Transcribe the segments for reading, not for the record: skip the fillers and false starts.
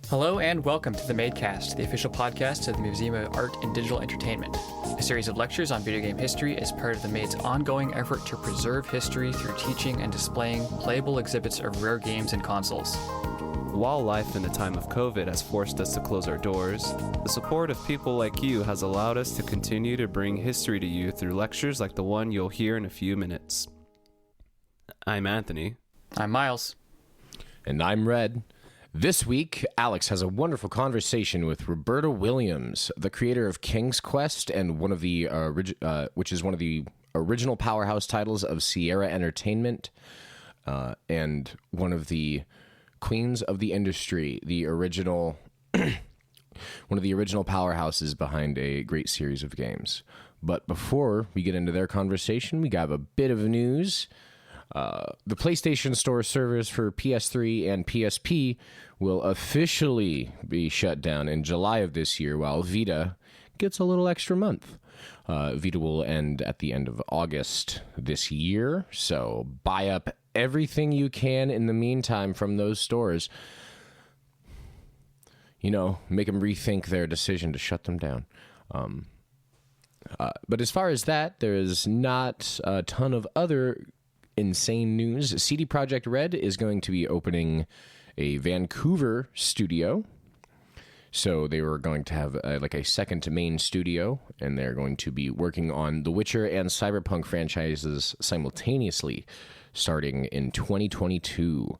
Hello and welcome to the Madecast, the official podcast of the Museum of Art and Digital Entertainment. A series of lectures on video game history is part of the Made's ongoing effort to preserve history through teaching and displaying playable exhibits of rare games and consoles. While life in the time of COVID has forced us to close our doors, the support of people like you has allowed us to continue to bring history to you through lectures like the one you'll hear in a few minutes. I'm Anthony. I'm Miles. And I'm Red. This week, Alex has a wonderful conversation with Roberta Williams, the creator of King's Quest and one of the which is one of the original powerhouse titles of Sierra Entertainment, and one of the queens of the industry, the original one of the original powerhouses behind a great series of games. But before we get into their conversation, we got a bit of news. The PlayStation Store servers for PS3 and PSP will officially be shut down in July of this year, while Vita gets a little extra month. Vita will end at the end of August this year, so buy up everything you can in the meantime from those stores. You know, make them rethink their decision to shut them down. But as far as that, there is not a ton of other insane news. CD Projekt Red is going to be opening a Vancouver studio. So they were going to have a second main studio, and they're going to be working on The Witcher and Cyberpunk franchises simultaneously starting in 2022.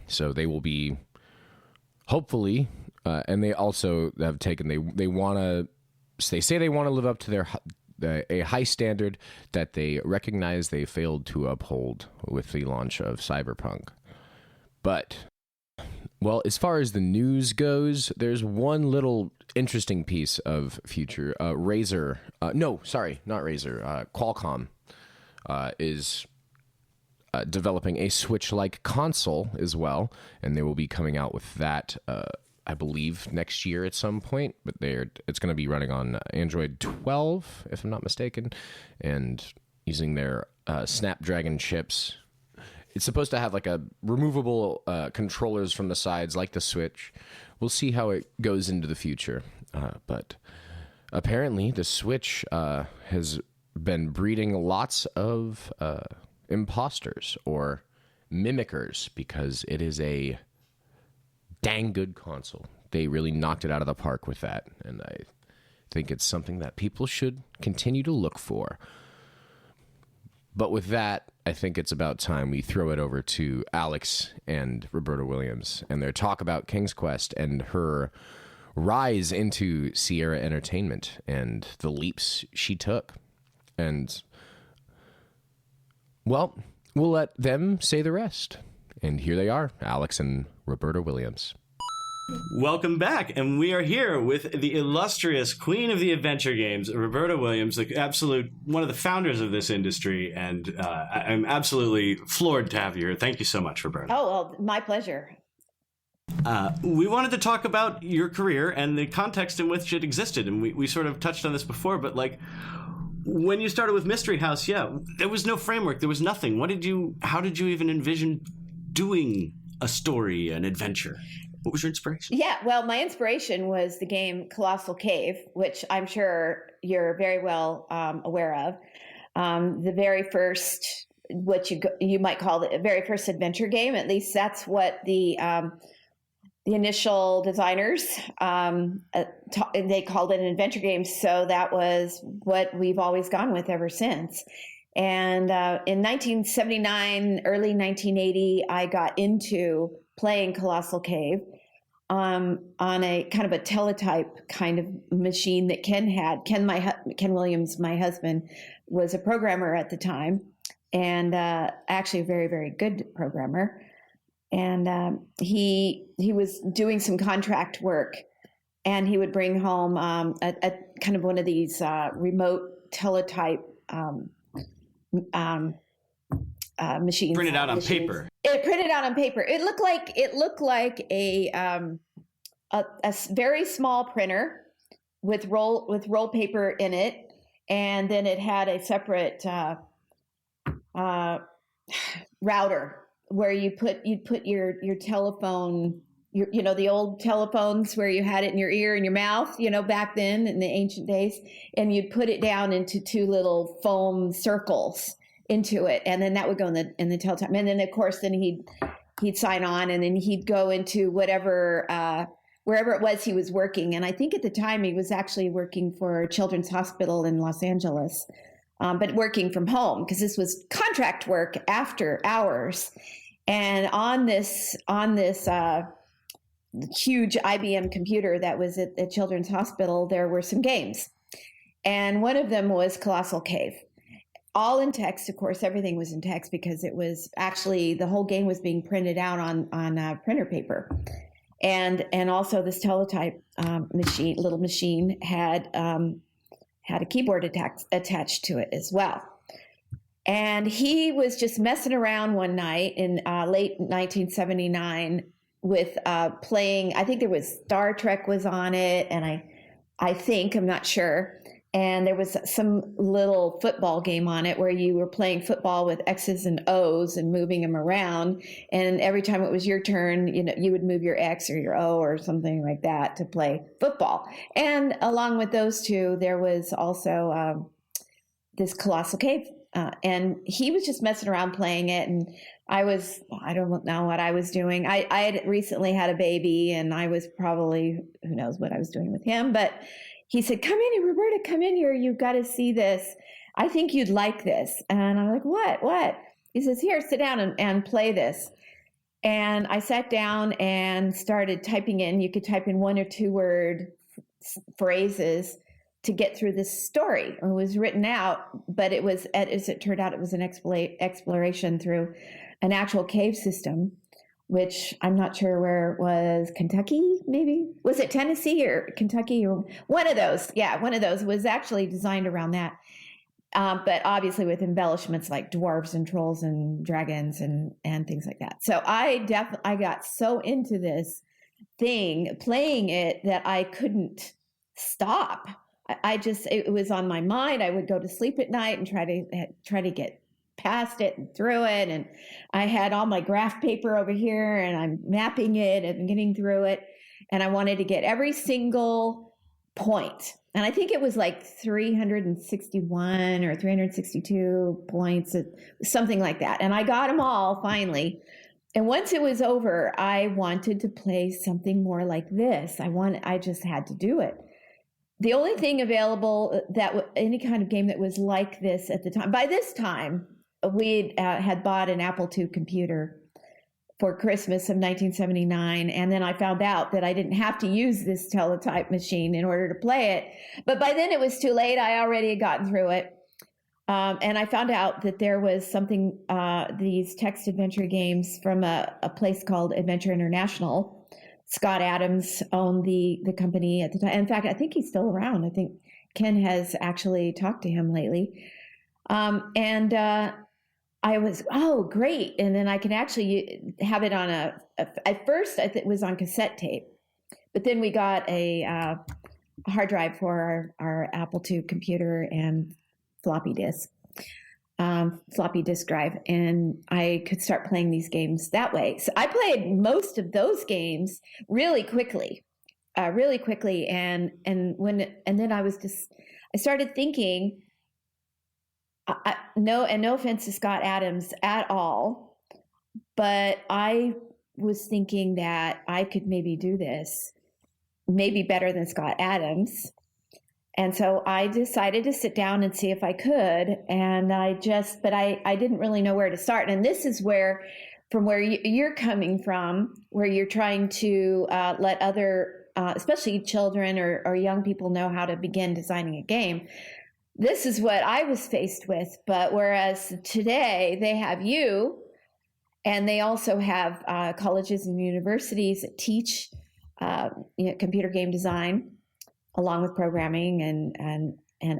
So they will be, hopefully, and they also have taken, they say they want to live up to a high standard that they recognize they failed to uphold with the launch of Cyberpunk. But, well, as far as the news goes, there's one little interesting piece of future. Qualcomm is developing a Switch-like console as well, and they will be coming out with that I believe next year at some point, but it's going to be running on Android 12, if I'm not mistaken, and using their Snapdragon chips. It's supposed to have like a removable controllers from the sides, like the Switch. We'll see how it goes into the future. But apparently, the Switch has been breeding lots of imposters or mimickers because it is a dang good console. They really knocked it out of the park with that, and I think it's something that people should continue to look for. But with that, I think it's about time we throw it over to Alex and Roberta Williams and their talk about King's Quest and her rise into Sierra Entertainment and the leaps she took. And, well, we'll let them say the rest. And here they are, Alex and Roberta Williams. Welcome back, and we are here with the illustrious queen of the adventure games, Roberta Williams, the absolute one of the founders of this industry, and I'm absolutely floored to have you here. Thank you so much, Roberta. Oh, well, my pleasure. We wanted to talk about your career and the context in which it existed, and we sort of touched on this before, but like when you started with Mystery House, there was no framework, there was nothing. How did you even envision doing a story, an adventure? What was your inspiration? Yeah, well, my inspiration was the game Colossal Cave, which I'm sure you're very well aware of. The very first, what you might call the very first adventure game. At least that's what the initial designers they called it an adventure game. So that was what we've always gone with ever since. And in 1979, early 1980, I got into playing Colossal Cave on a kind of a teletype kind of machine that Ken had. Ken Williams, my husband, was a programmer at the time, and actually a very, very good programmer. And he was doing some contract work, and he would bring home a kind of one of these remote teletype machines. Printed out on paper. It printed out on paper. It looked like a very small printer with roll paper in it, and then it had a separate router where you'd put your telephone the old telephones where you had it in your ear and your mouth, back then in the ancient days, and you'd put it down into two little foam circles into it, and then that would go in the teletype. And then of course, then he'd sign on, and then he'd go into wherever it was he was working. And I think at the time he was actually working for Children's Hospital in Los Angeles, but working from home because this was contract work after hours. And on this huge IBM computer that was at Children's Hospital, there were some games. And one of them was Colossal Cave. All in text, of course, everything was in text because it was actually, the whole game was being printed out on printer paper. And also this teletype little machine had a keyboard attached to it as well. And he was just messing around one night in late 1979 with playing, I think there was Star Trek was on it, and I'm not sure. And there was some little football game on it where you were playing football with X's and O's and moving them around. And every time it was your turn, you would move your X or your O or something like that to play football. And along with those two, there was also this Colossal Cave. And he was just messing around playing it. And I don't know what I was doing. I had recently had a baby, and I was probably, who knows what I was doing with him. But he said, "Come in here, Roberta, come in here. You've got to see this. I think you'd like this." And I'm like, what? He says, "Here, sit down and play this." And I sat down and started typing in. You could type in 1 or 2 word phrases to get through this story. It was written out, but it was, as it turned out, it was an exploration through an actual cave system, which I'm not sure where it was. Kentucky, maybe? Was it Tennessee or Kentucky? Or one of those. Yeah, one of those was actually designed around that. But obviously with embellishments like dwarves and trolls and dragons and things like that. So I got so into this thing, playing it, that I couldn't stop. It was on my mind. I would go to sleep at night and try to get past it and through it. And I had all my graph paper over here, and I'm mapping it and getting through it. And I wanted to get every single point. And I think it was like 361 or 362 points, something like that. And I got them all finally. And once it was over, I wanted to play something more like this. I just had to do it. The only thing available any kind of game that was like this at the time, by this time, we had bought an Apple II computer for Christmas of 1979. And then I found out that I didn't have to use this teletype machine in order to play it. But by then it was too late. I already had gotten through it. And I found out that there was something, these text adventure games from a place called Adventure International. Scott Adams owned the company at the time. In fact, I think he's still around. I think Ken has actually talked to him lately. And I was, great. And then I can actually have it on at first I think it was on cassette tape, but then we got a hard drive for our Apple II computer and floppy disk drive. And I could start playing these games that way. So I played most of those games really quickly. And then I started thinking, no offense to Scott Adams at all, but I was thinking that I could maybe do this, maybe better than Scott Adams. And so I decided to sit down and see if I could. And I didn't really know where to start. And this is from where you're coming from, where you're trying to let other, especially children or young people, know how to begin designing a game. This is what I was faced with. But whereas today they have you, and they also have colleges and universities that teach computer game design, along with programming and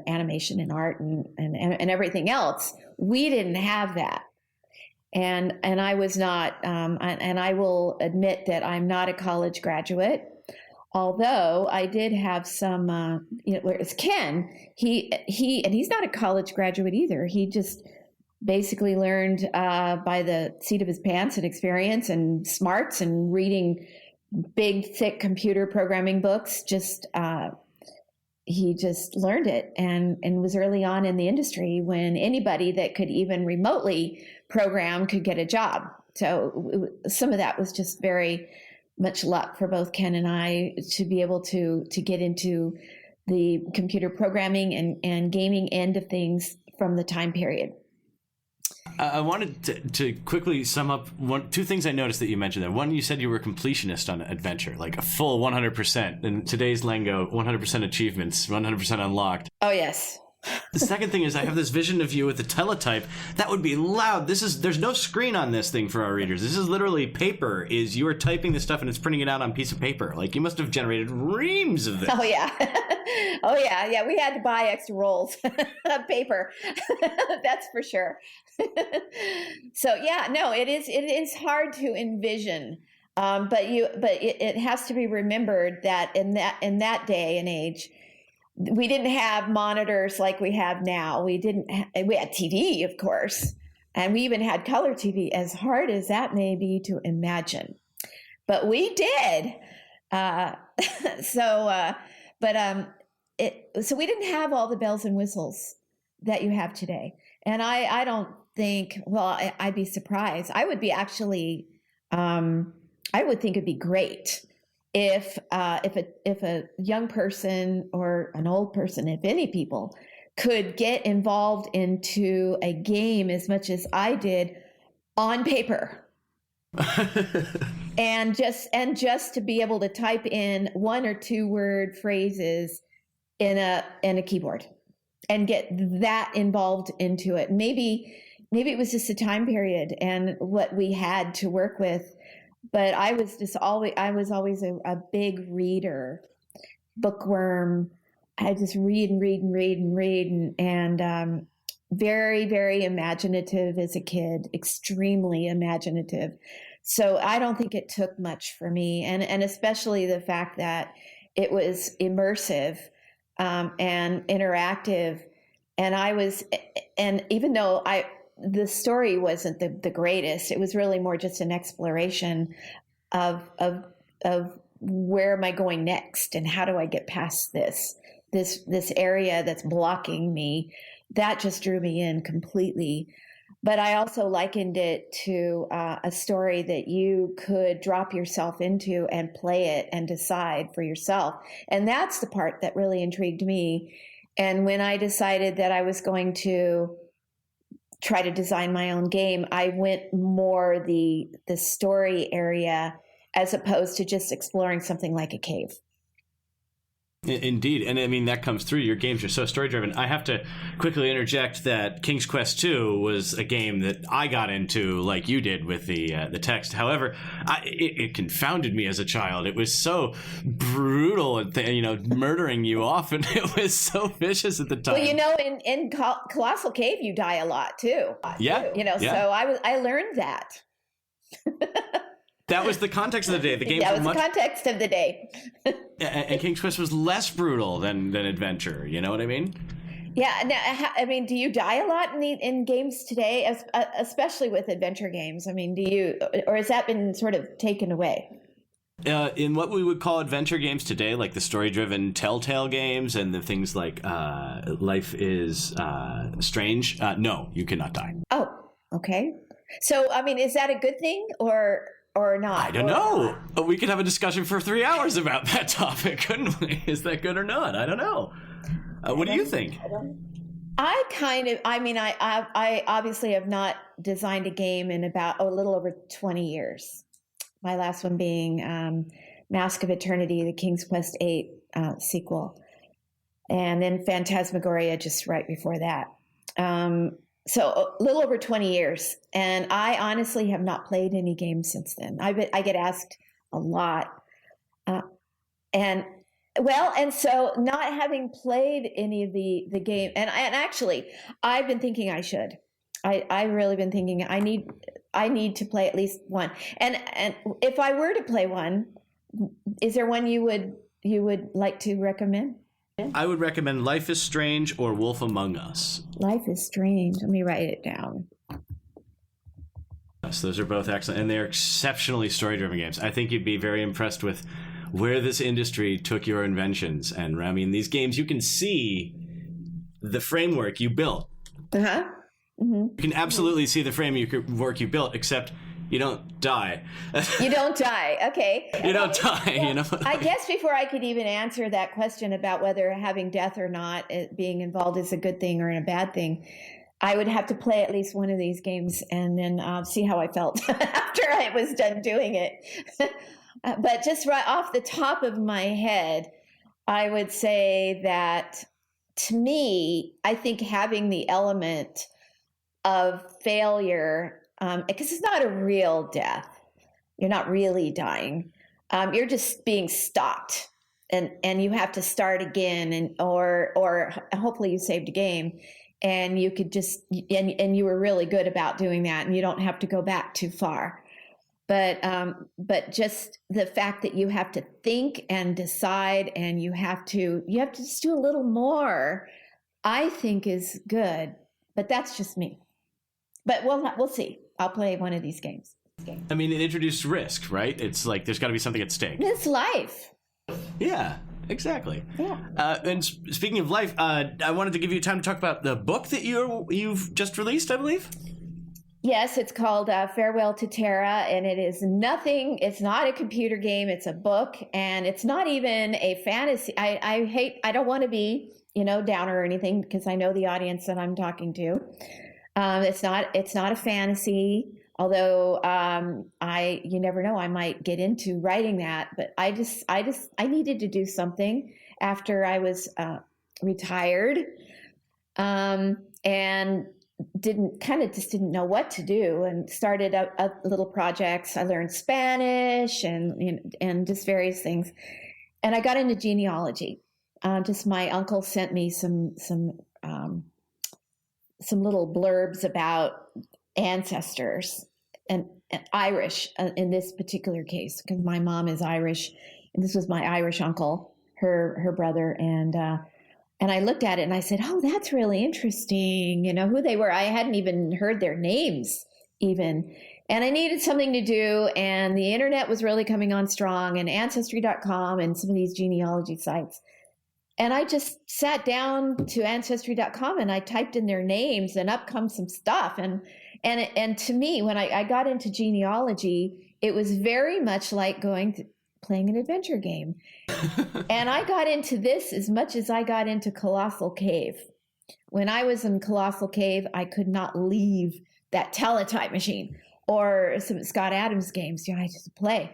animation and art and everything else. We didn't have that. And I was not, and I will admit that I'm not a college graduate, although I did have some, whereas Ken, he's not a college graduate either. He just basically learned by the seat of his pants and experience and smarts and reading big, thick computer programming books. He just learned it and was early on in the industry when anybody that could even remotely program could get a job. So some of that was just very much luck for both Ken and I to be able to get into the computer programming and gaming end of things from the time period. I wanted to quickly sum up two things I noticed that you mentioned there. One, you said you were a completionist on adventure, like a full 100%. In today's lingo, 100% achievements, 100% unlocked. Oh, yes. The second thing is I have this vision of you with a teletype. That would be loud. There's no screen on this thing for our readers. This is literally paper. You are typing this stuff and it's printing it out on a piece of paper. Like, you must have generated reams of this. Oh, yeah. Oh, yeah. Yeah, we had to buy extra rolls of paper. That's for sure. So, yeah, no, it is hard to envision. But it has to be remembered that in that day and age, we didn't have monitors like we have now. We had TV, of course, and we even had color TV, as hard as that may be to imagine. But we did. So we didn't have all the bells and whistles that you have today. And I don't think, well, I'd be surprised. I would be actually, I would think it'd be great if a young person or an old person, if any people, could get involved into a game as much as I did on paper. and just to be able to type in 1 or 2 word phrases in a keyboard and get that involved into it. Maybe it was just a time period and what we had to work with. But I was always a big reader, bookworm. I just read and very, very imaginative as a kid, extremely imaginative. So I don't think it took much for me, and especially the fact that it was immersive and interactive, and even though the story wasn't the greatest. It was really more just an exploration of where am I going next and how do I get past this area that's blocking me. That just drew me in completely. But I also likened it to a story that you could drop yourself into and play it and decide for yourself. And that's the part that really intrigued me. And when I decided that I was going to try to design my own game, I went more the story area as opposed to just exploring something like a cave. Indeed. And I mean, that comes through. Your games are so story-driven. I have to quickly interject that King's Quest II was a game that I got into like you did with the text. However, it confounded me as a child. It was so brutal and, murdering you off, and it was so vicious at the time. Well, in Colossal Cave, you die a lot, too. Yeah. So I learned that. That was the context of the day. The game was the context of the day. And King's Quest was less brutal than Adventure. You know what I mean? Yeah. Now, do you die a lot in games today, especially with adventure games? I mean, or has that been sort of taken away? In what we would call adventure games today, like the story-driven Telltale games and the things like Life is Strange, no, you cannot die. Oh, okay. So, I mean, is that a good thing or not? I don't know. We could have a discussion for 3 hours about that topic, couldn't we? Is that good or not? I don't know. What do you think? I obviously have not designed a game in about a little over 20 years. My last one being Mask of Eternity, the King's Quest VIII sequel. And then Phantasmagoria just right before that. So a little over 20 years. And I honestly have not played any games since then. I get asked a lot. And so not having played any of the game, and actually, I've been thinking I should. I've really been thinking I need to play at least one. And if I were to play one, is there one you would like to recommend? I would recommend Life is Strange or Wolf Among Us. Life is Strange. Let me write it down. Yes, those are both excellent, and they're exceptionally story-driven games. I think you'd be very impressed with where this industry took your inventions. And I mean, these games, you can see the framework you built. Uh-huh. Mm-hmm. You can absolutely see the framework you built, except you don't die. You don't die. Okay. You don't die, you know? I guess before I could even answer that question about whether having death or not being involved is a good thing or a bad thing, I would have to play at least one of these games and then see how I felt after I was done doing it. But just right off the top of my head, I would say that to me, I think having the element of failure, because it's not a real death, you're not really dying. You're just being stopped, and you have to start again, and or hopefully you saved a game, and you could just and you were really good about doing that, and you don't have to go back too far. But just the fact that you have to think and decide, and you have to just do a little more, I think is good. But that's just me. But we'll see. I'll play one of these games. I mean, it introduced risk, right? It's like there's got to be something at stake. It's life. Yeah, exactly. Yeah. And speaking of life, I wanted to give you time to talk about the book that you've just released, I believe. Yes, it's called Farewell to Terra, and it is nothing. It's not a computer game. It's a book, and it's not even a fantasy. I don't want to be, downer or anything, because I know the audience that I'm talking to. It's not a fantasy, although you never know, I might get into writing that. But I needed to do something after I was retired, and didn't know what to do, and started up little projects. I learned Spanish and just various things, and I got into genealogy. Just my uncle sent me some little blurbs about ancestors and Irish in this particular case, because my mom is Irish, and this was my Irish uncle, her brother, and I looked at it and I said, "Oh, that's really interesting." Who they were. I hadn't even heard their names even, and I needed something to do. And the internet was really coming on strong, and Ancestry.com and some of these genealogy sites. And I just sat down to Ancestry.com and I typed in their names, and up comes some stuff. And to me, when I got into genealogy, it was very much like playing an adventure game. And I got into this as much as I got into Colossal Cave. When I was in Colossal Cave, I could not leave that teletype machine or some Scott Adams games. I just play.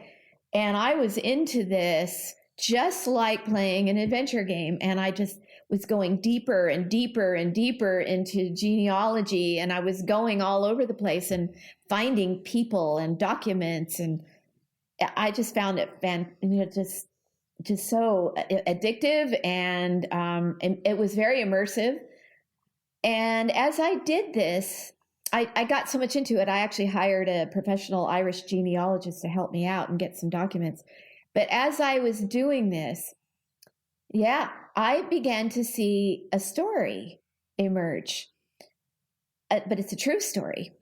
And I was into this just like playing an adventure game. And I just was going deeper and deeper and deeper into genealogy. And I was going all over the place and finding people and documents. And I just found it just so addictive, and it was very immersive. And as I did this, I got so much into it, I actually hired a professional Irish genealogist to help me out and get some documents. But as I was doing this, I began to see a story emerge. But it's a true story.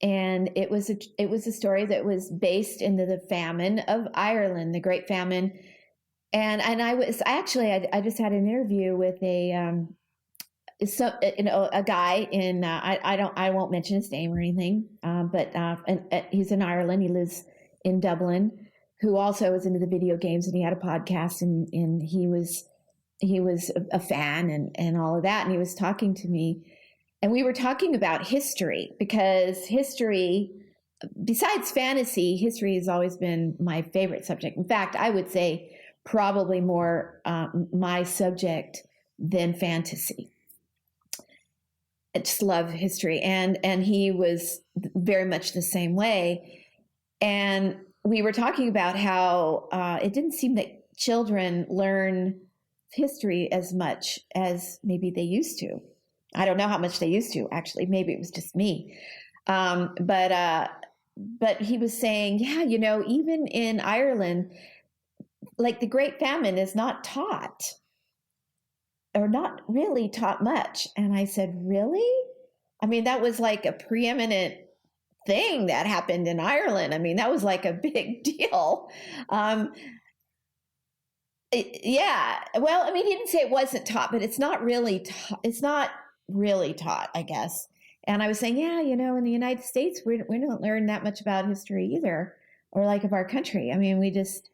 And it was a story that was based into the famine of Ireland, the Great Famine. And I just had an interview with a guy in I won't mention his name or anything, but he's in Ireland. He lives in Dublin, who also was into the video games, and he had a podcast, and he was a fan and all of that, and he was talking to me. And we were talking about history, because history, besides fantasy, history has always been my favorite subject. In fact, I would say probably more my subject than fantasy. I just love history. And he was very much the same way. And we were talking about how it didn't seem that children learn history as much as maybe they used to. I don't know how much they used to, actually. Maybe it was just me. But he was saying, even in Ireland, like the Great Famine is not taught, or not really taught much. And I said, really? I mean, that was like a preeminent thing that happened in Ireland. I mean, that was like a big deal. Yeah. Well, I mean, he didn't say it wasn't taught, but it's not really taught, I guess. And I was saying, yeah, in the United States, we don't learn that much about history either, or like of our country. I mean, we just,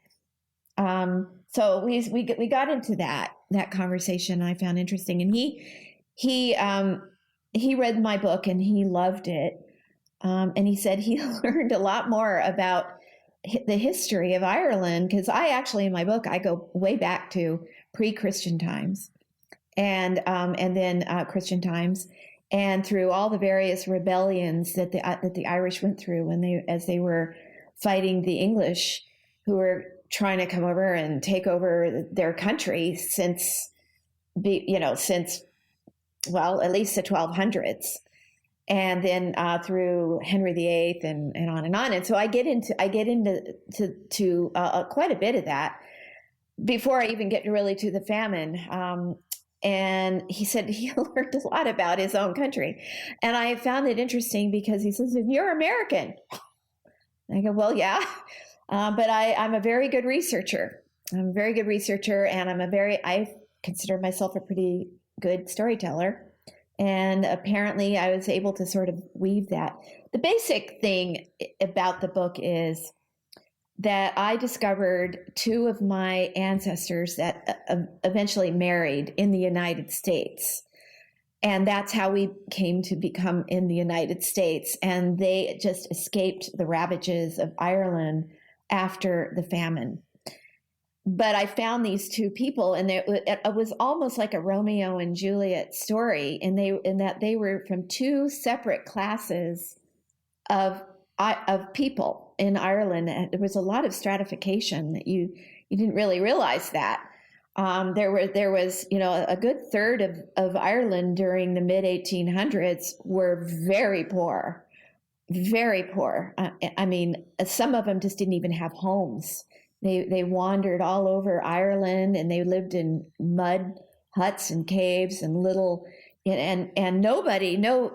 so we got into that conversation I found interesting. And he read my book and he loved it. And he said he learned a lot more about the history of Ireland, because I actually, in my book, I go way back to pre-Christian times and then Christian times, and through all the various rebellions that the Irish went through as they were fighting the English, who were trying to come over and take over their country since at least the 1200s. And then through Henry VIII and on and on. And so I get into quite a bit of that before I even get really to the famine. And he said he learned a lot about his own country. And I found it interesting because he says, "You're American." I go, "Well, yeah, but I'm a very good researcher. I'm a very good researcher, and I consider myself a pretty good storyteller. And apparently I was able to sort of weave that. The basic thing about the book is that I discovered two of my ancestors that eventually married in the United States. And that's how we came to become in the United States. And they just escaped the ravages of Ireland after the famine. But I found these two people, and it was almost like a Romeo and Juliet story, in that they were from two separate classes of people in Ireland. And there was a lot of stratification that you didn't really realize that. There was a good third of Ireland during the mid 1800s were very poor, very poor. I mean, some of them just didn't even have homes. They wandered all over Ireland, and they lived in mud huts and caves and and nobody, no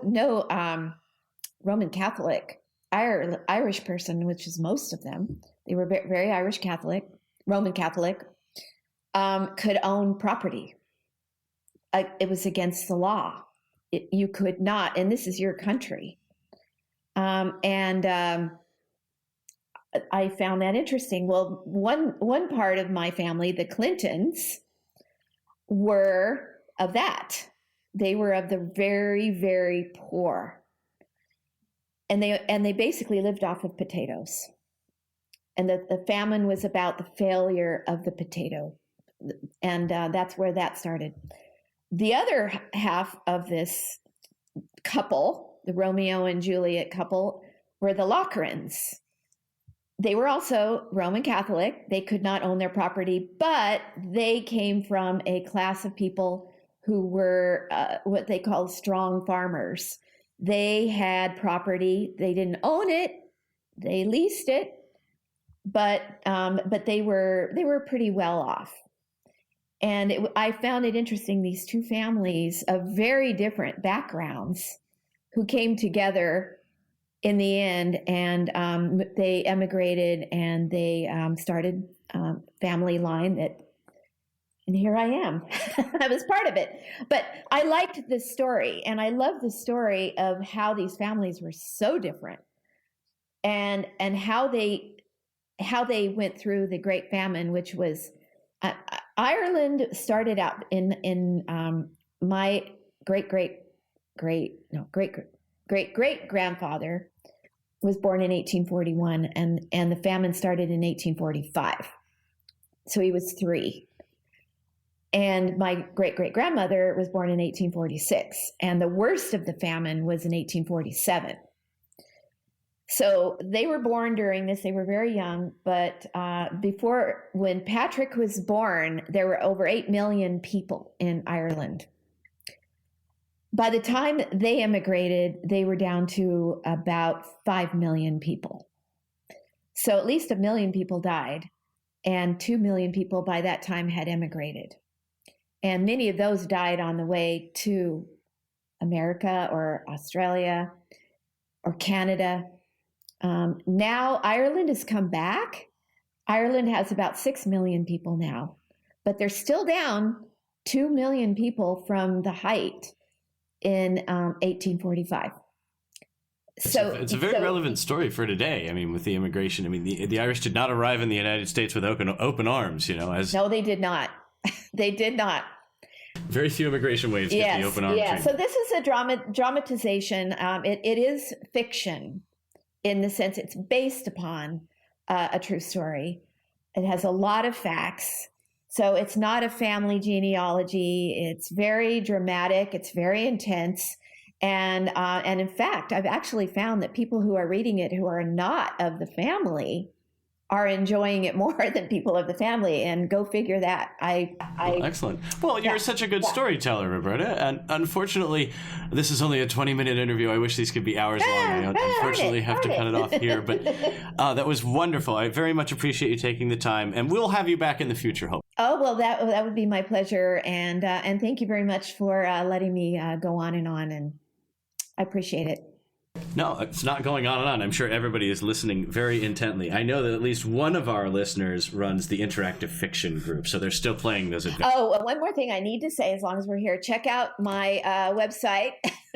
Roman Catholic Irish person, which is most of them. They were very Irish Catholic, Roman Catholic, could own property. It was against the law. You could not, and this is your country. I found that interesting. Well, one part of my family, the Clintons, were of that. They were of the very, very poor. And they basically lived off of potatoes. And the famine was about the failure of the potato. And that's where that started. The other half of this couple, the Romeo and Juliet couple, were the Lockerans. They were also Roman Catholic. They could not own their property, but they came from a class of people who were what they called strong farmers. They had property. They didn't own it. They leased it, but they were pretty well off. And I found it interesting, these two families of very different backgrounds who came together in the end, and they emigrated, and they started family line and here I am. I was part of it. But I liked this story, and I love the story of how these families were so different, and how they went through the Great Famine, which was Ireland started out in my great grandfather was born in 1841, and the famine started in 1845. So he was 3. And my great-great-grandmother was born in 1846, and the worst of the famine was in 1847. So they were born during this. They were very young, but when Patrick was born, there were over 8 million people in Ireland. By the time they immigrated, they were down to about 5 million people. So at least 1 million people died, and 2 million people by that time had immigrated. And many of those died on the way to America or Australia or Canada. Now Ireland has come back. Ireland has about 6 million people now, but they're still down 2 million people from the height in 1845. So it's a very relevant story for today. I mean, with the immigration, I mean, the Irish did not arrive in the United States with open arms, as no, they did not. They did not. Very few immigration waves get the open arms. Yeah, so this is a dramatization. It is fiction in the sense it's based upon a true story. It has a lot of facts. So it's not a family genealogy. It's very dramatic. It's very intense. And in fact, I've actually found that people who are reading it who are not of the family are enjoying it more than people of the family. And go figure that. Well, excellent. Well, you're such a good storyteller, Roberta. And unfortunately, this is only a 20-minute interview. I wish these could be hours long. I unfortunately have to cut it off here. But that was wonderful. I very much appreciate you taking the time. And we'll have you back in the future, hope. Oh, well, that would be my pleasure. And thank you very much for letting me go on. And I appreciate it. No, it's not going on and on. I'm sure everybody is listening very intently. I know that at least one of our listeners runs the interactive fiction group, so they're still playing those adventures. Oh, one more thing I need to say as long as we're here. Check out my website,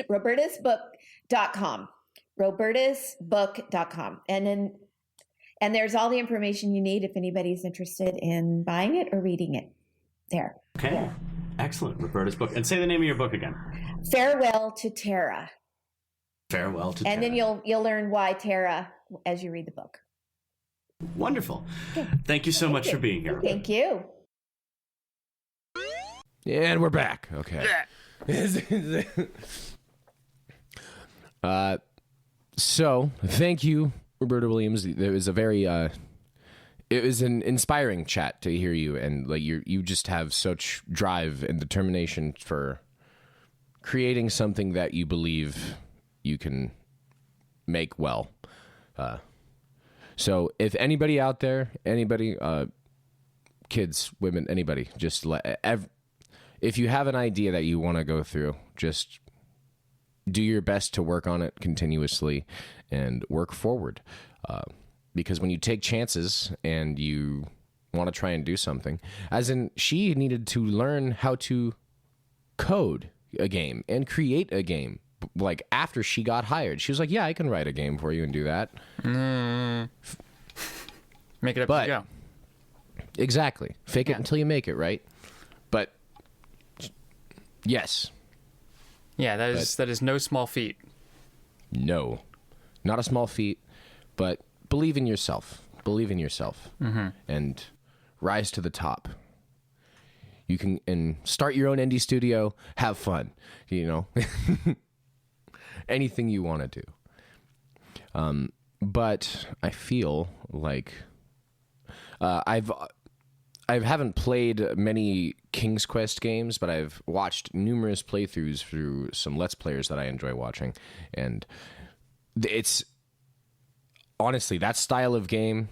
robertasbook.com. robertasbook.com. And there's all the information you need if anybody's interested in buying it or reading it there. Okay. Yeah. Excellent. Roberta's book. And say the name of your book again. Farewell to Terra. Farewell to Terra. And then you'll learn why Terra as you read the book. Wonderful. Okay. Thank you so much for being here. Thank you. And we're back. Okay. So thank you, Roberta Williams. It was a very it was an inspiring chat to hear you, and like you just have such drive and determination for creating something that you believe you can make well. So if anybody out there, kids, women, anybody, just if you have an idea that you want to go through, just do your best to work on it continuously and work forward. Because when you take chances and you want to try and do something, as in she needed to learn how to code a game and create a game. Like after she got hired, she was like, yeah, I can write a game for you and do that. Make it up as you go. Exactly. Fake it until you make it, right? But yes. Yeah, that is no small feat. No, not a small feat, but believe in yourself. Believe in yourself, and rise to the top. You can and start your own indie studio. Have fun, anything you want to do. But I feel like I haven't played many King's Quest games, but I've watched numerous playthroughs through some Let's Players that I enjoy watching. And it's honestly that style of game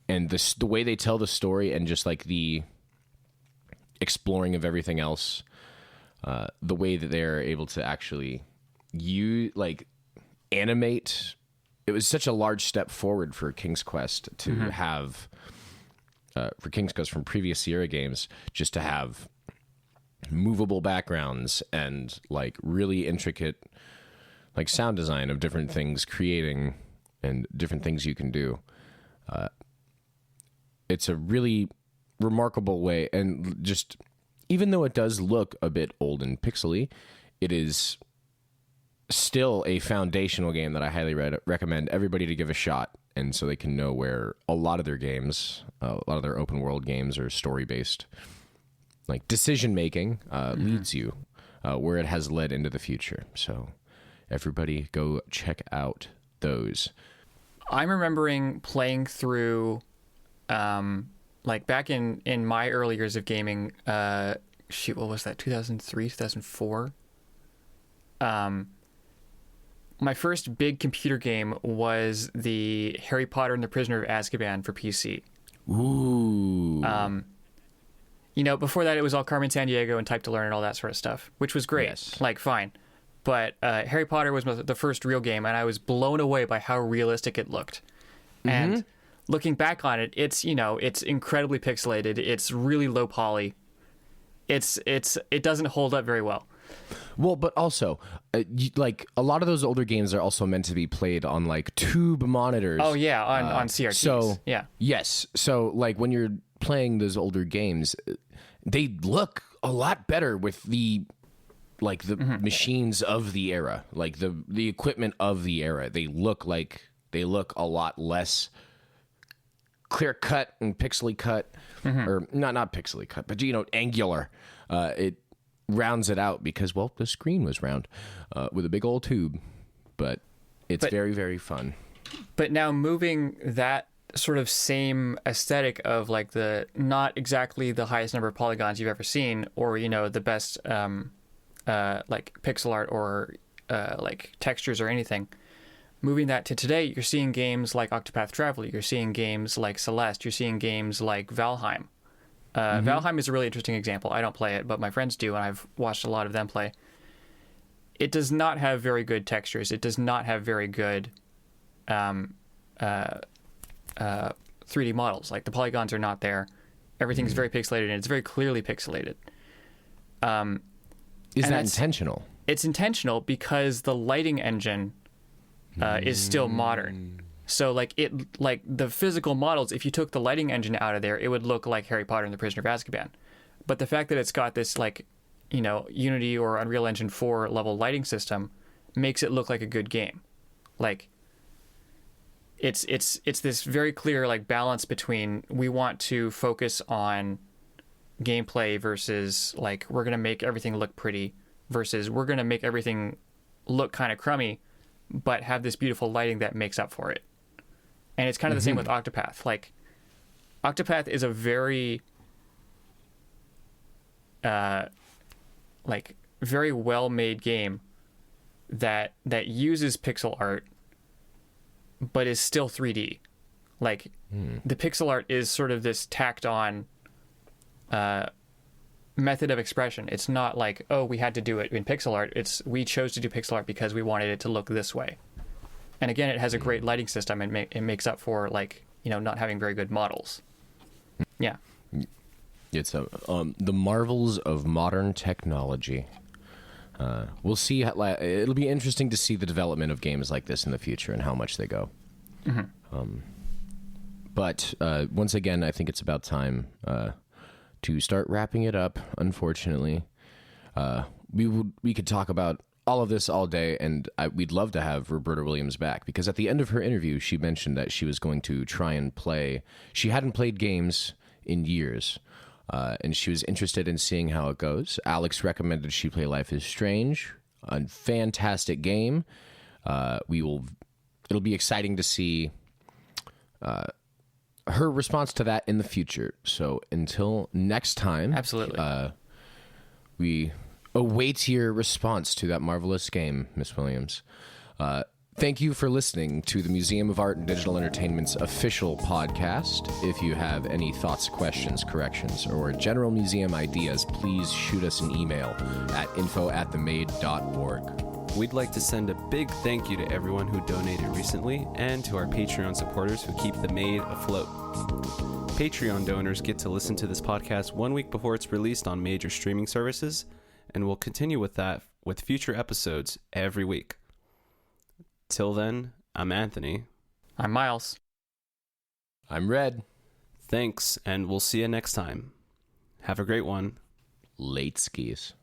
and the way they tell the story and just like the exploring of everything else, the way that they're able to actually animate. It was such a large step forward for King's Quest to have... for King's Quest from previous Sierra games, just to have movable backgrounds and like really intricate like sound design of different things creating and different things you can do. It's a really remarkable way, and just even though it does look a bit old and pixely, it is still a foundational game that I highly recommend everybody to give a shot. And so they can know where a lot of their games, a lot of their open world games are story based, like decision making leads you where it has led into the future. So everybody go check out those. I'm remembering playing through, like back in my early years of gaming, what was that, 2003, 2004? My first big computer game was the Harry Potter and the Prisoner of Azkaban for PC. Ooh. Before that it was all Carmen Sandiego and Type to Learn and all that sort of stuff, which was great. Yes. Like, fine. but Harry Potter was the first real game, and I was blown away by how realistic it looked. And looking back on it, it's incredibly pixelated. It's really low poly. It doesn't hold up very well. Well, but also, like a lot of those older games are also meant to be played on like tube monitors. Oh yeah, on CRTs. So yeah, yes. So like when you're playing those older games, they look a lot better with the machines of the era, like the equipment of the era. They look a lot less clear cut and pixely cut, or not pixely cut, but angular. It rounds it out because, well, the screen was round with a big old tube, but it's very, very fun. But now moving that sort of same aesthetic of like the not exactly the highest number of polygons you've ever seen, or the best like pixel art or like textures or anything, moving that to today, you're seeing games like Octopath Traveler, you're seeing games like Celeste, you're seeing games like Valheim. Valheim is a really interesting example. I don't play it, but my friends do, and I've watched a lot of them play. It does not have very good textures. It does not have very good 3D models. Like the polygons are not there. Everything's very pixelated, and it's very clearly pixelated. Is that intentional? It's intentional because the lighting engine is still modern. So like the physical models, if you took the lighting engine out of there, it would look like Harry Potter and the Prisoner of Azkaban. But the fact that it's got this like, Unity or Unreal Engine 4 level lighting system makes it look like a good game. Like it's this very clear like balance between we want to focus on gameplay versus like we're going to make everything look pretty versus we're going to make everything look kind of crummy but have this beautiful lighting that makes up for it. And it's kind of the same with Octopath. Like, Octopath is a very, very well-made game that uses pixel art, but is still 3D. Like, the pixel art is sort of this tacked-on method of expression. It's not like, oh, we had to do it in pixel art. We chose to do pixel art because we wanted it to look this way. And again, it has a great lighting system, and it makes up for like not having very good models. Yeah, it's the marvels of modern technology. We'll see. It'll be interesting to see the development of games like this in the future and how much they go. But once again, I think it's about time to start wrapping it up. Unfortunately, we could talk about all of this all day, and we'd love to have Roberta Williams back, because at the end of her interview, she mentioned that she was going to try and play. She hadn't played games in years, and she was interested in seeing how it goes. Alex recommended she play Life is Strange, a fantastic game. It'll be exciting to see her response to that in the future. So until next time, absolutely. We await your response to that marvelous game, Miss Williams. Thank you for listening to the Museum of Art and Digital Entertainment's official podcast. If you have any thoughts, questions, corrections, or general museum ideas, please shoot us an email at info@themade.org. We'd like to send a big thank you to everyone who donated recently and to our Patreon supporters who keep The Made afloat. Patreon donors get to listen to this podcast 1 week before it's released on major streaming services, and we'll continue with that with future episodes every week. Till then, I'm Anthony. I'm Miles. I'm Red. Thanks, and we'll see you next time. Have a great one. Late skis.